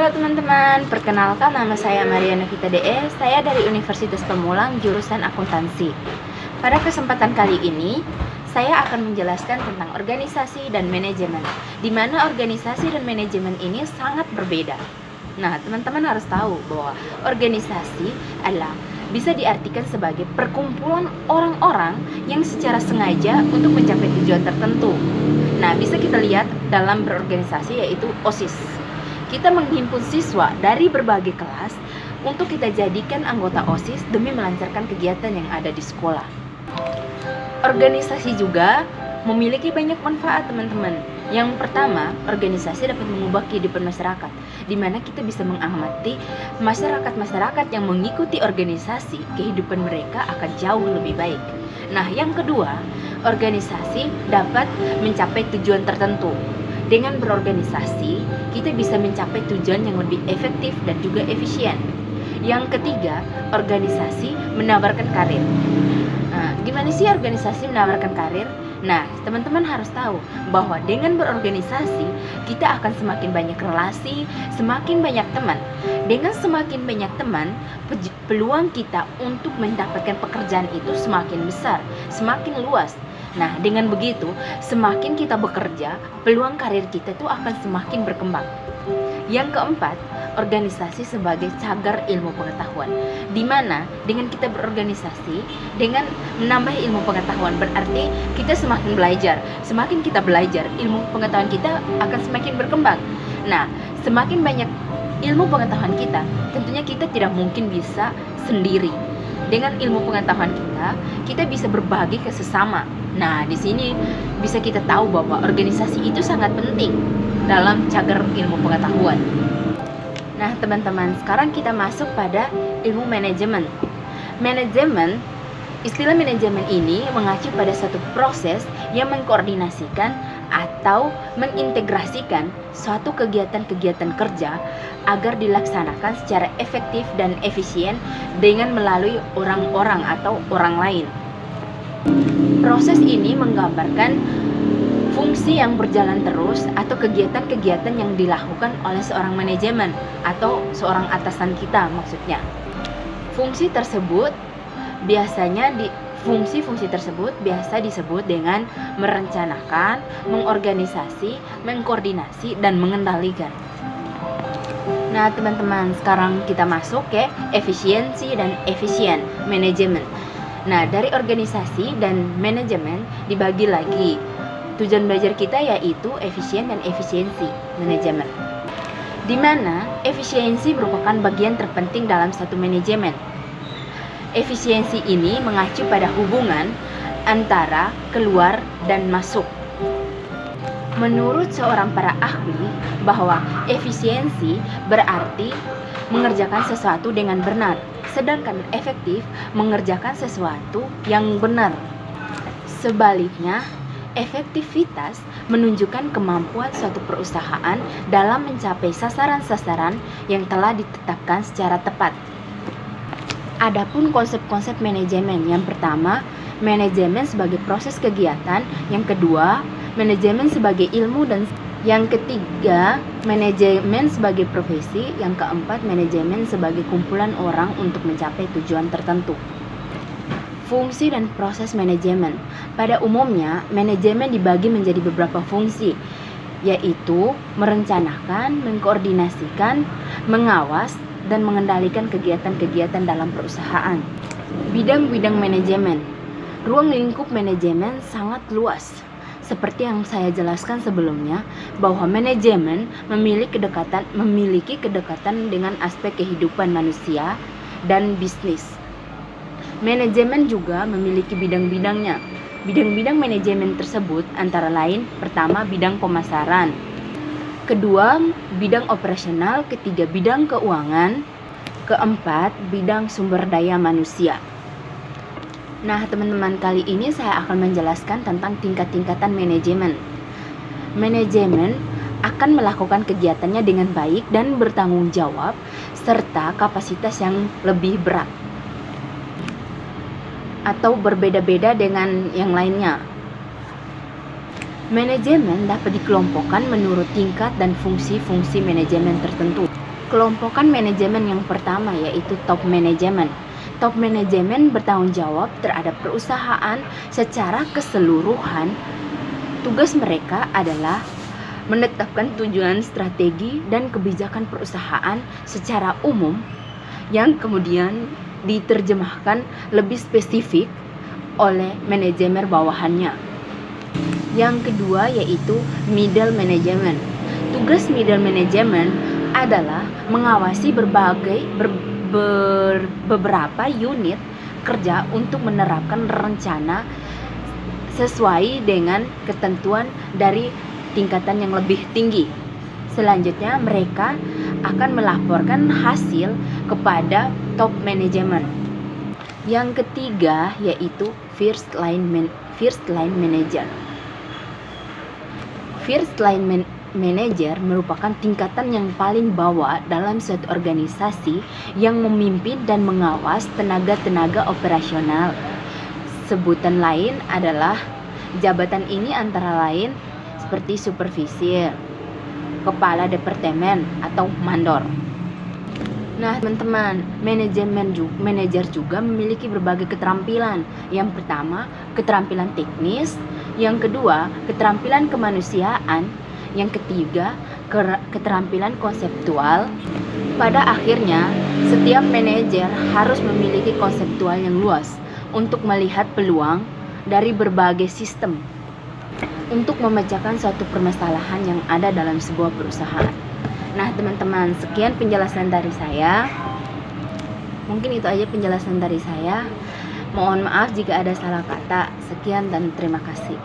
Halo teman-teman, perkenalkan nama saya Maria Novita DE. Saya dari Universitas Pamulang, jurusan akuntansi. Pada kesempatan kali ini, saya akan menjelaskan tentang organisasi dan manajemen, di mana organisasi dan manajemen ini sangat berbeda. Nah, teman-teman harus tahu bahwa organisasi adalah bisa diartikan sebagai perkumpulan orang-orang yang secara sengaja untuk mencapai tujuan tertentu. Nah, bisa kita lihat dalam berorganisasi, yaitu OSIS. Kita menghimpun siswa dari berbagai kelas untuk kita jadikan anggota OSIS demi melancarkan kegiatan yang ada di sekolah. Organisasi juga memiliki banyak manfaat, teman-teman. Yang pertama, organisasi dapat mengubah kehidupan masyarakat, di mana kita bisa mengamati masyarakat-masyarakat yang mengikuti organisasi, kehidupan mereka akan jauh lebih baik. Nah, yang kedua, organisasi dapat mencapai tujuan tertentu. Dengan berorganisasi, kita bisa mencapai tujuan yang lebih efektif dan juga efisien. Yang ketiga, organisasi menawarkan karir. Nah, gimana sih organisasi menawarkan karir? Nah, teman-teman harus tahu bahwa dengan berorganisasi, kita akan semakin banyak relasi, semakin banyak teman. Dengan semakin banyak teman, peluang kita untuk mendapatkan pekerjaan itu semakin besar, semakin luas. Nah, dengan begitu, semakin kita bekerja, peluang karir kita itu akan semakin berkembang. Yang keempat, organisasi sebagai cagar ilmu pengetahuan, di mana dengan kita berorganisasi, dengan menambah ilmu pengetahuan, berarti kita semakin belajar. Semakin kita belajar, ilmu pengetahuan kita akan semakin berkembang. Nah, semakin banyak ilmu pengetahuan kita, tentunya kita tidak mungkin bisa sendiri. Dengan ilmu pengetahuan kita bisa berbagi ke sesama. Nah, di sini bisa kita tahu bahwa organisasi itu sangat penting dalam cagar ilmu pengetahuan. Nah, teman-teman, sekarang kita masuk pada ilmu manajemen. Istilah manajemen ini mengacu pada satu proses yang mengkoordinasikan atau mengintegrasikan suatu kegiatan-kegiatan kerja agar dilaksanakan secara efektif dan efisien dengan melalui orang-orang atau orang lain. Proses ini menggambarkan fungsi yang berjalan terus atau kegiatan-kegiatan yang dilakukan oleh seorang manajemen atau seorang atasan kita maksudnya. Fungsi tersebut biasa disebut dengan merencanakan, mengorganisasi, mengkoordinasi, dan mengendalikan. Nah, teman-teman, sekarang kita masuk ke efisiensi dan efisien manajemen. Nah, dari organisasi dan manajemen dibagi lagi. Tujuan belajar kita yaitu efisien dan efisiensi manajemen, di mana efisiensi merupakan bagian terpenting dalam satu manajemen. Efisiensi ini mengacu pada hubungan antara keluar dan masuk. Menurut seorang para ahli, bahwa efisiensi berarti mengerjakan sesuatu dengan benar, sedangkan efektif mengerjakan sesuatu yang benar. Sebaliknya, efektivitas menunjukkan kemampuan suatu perusahaan dalam mencapai sasaran-sasaran yang telah ditetapkan secara tepat. Adapun konsep-konsep manajemen, yang pertama, manajemen sebagai proses kegiatan, yang kedua, manajemen sebagai ilmu, dan yang ketiga, manajemen sebagai profesi, yang keempat, manajemen sebagai kumpulan orang untuk mencapai tujuan tertentu. Fungsi dan proses manajemen. Pada umumnya, manajemen dibagi menjadi beberapa fungsi, yaitu merencanakan, mengkoordinasikan, mengawas, dan mengendalikan kegiatan-kegiatan dalam perusahaan. Bidang-bidang manajemen. Ruang lingkup manajemen sangat luas. Seperti yang saya jelaskan sebelumnya, bahwa manajemen memiliki kedekatan dengan aspek kehidupan manusia dan bisnis. Manajemen juga memiliki bidang-bidangnya. Bidang-bidang manajemen tersebut antara lain, pertama, bidang pemasaran, kedua, bidang operasional, ketiga, bidang keuangan, keempat, bidang sumber daya manusia. Nah, teman-teman, kali ini saya akan menjelaskan tentang tingkat-tingkatan manajemen. Manajemen akan melakukan kegiatannya dengan baik dan bertanggung jawab, serta kapasitas yang lebih berat atau berbeda-beda dengan yang lainnya. Manajemen dapat dikelompokkan menurut tingkat dan fungsi-fungsi manajemen tertentu. Kelompokan manajemen yang pertama yaitu top management. Top management bertanggung jawab terhadap perusahaan secara keseluruhan. Tugas mereka adalah menetapkan tujuan strategi dan kebijakan perusahaan secara umum yang kemudian diterjemahkan lebih spesifik oleh manajemen bawahannya. Yang kedua yaitu middle management. Tugas middle management adalah mengawasi beberapa unit kerja untuk menerapkan rencana sesuai dengan ketentuan dari tingkatan yang lebih tinggi. Selanjutnya mereka akan melaporkan hasil kepada top management. Yang ketiga yaitu first line manager. First line manager merupakan tingkatan yang paling bawah dalam suatu organisasi yang memimpin dan mengawas tenaga-tenaga operasional. Sebutan lain adalah jabatan ini antara lain seperti supervisor, kepala departemen atau mandor. Nah, teman-teman, manajer juga memiliki berbagai keterampilan. Yang pertama, keterampilan teknis, yang kedua, keterampilan kemanusiaan, yang ketiga, keterampilan konseptual. Pada akhirnya, setiap manajer harus memiliki konseptual yang luas untuk melihat peluang dari berbagai sistem untuk memecahkan suatu permasalahan yang ada dalam sebuah perusahaan. Nah, teman-teman, sekian penjelasan dari saya. Mungkin itu aja penjelasan dari saya. Mohon maaf jika ada salah kata. Sekian dan terima kasih.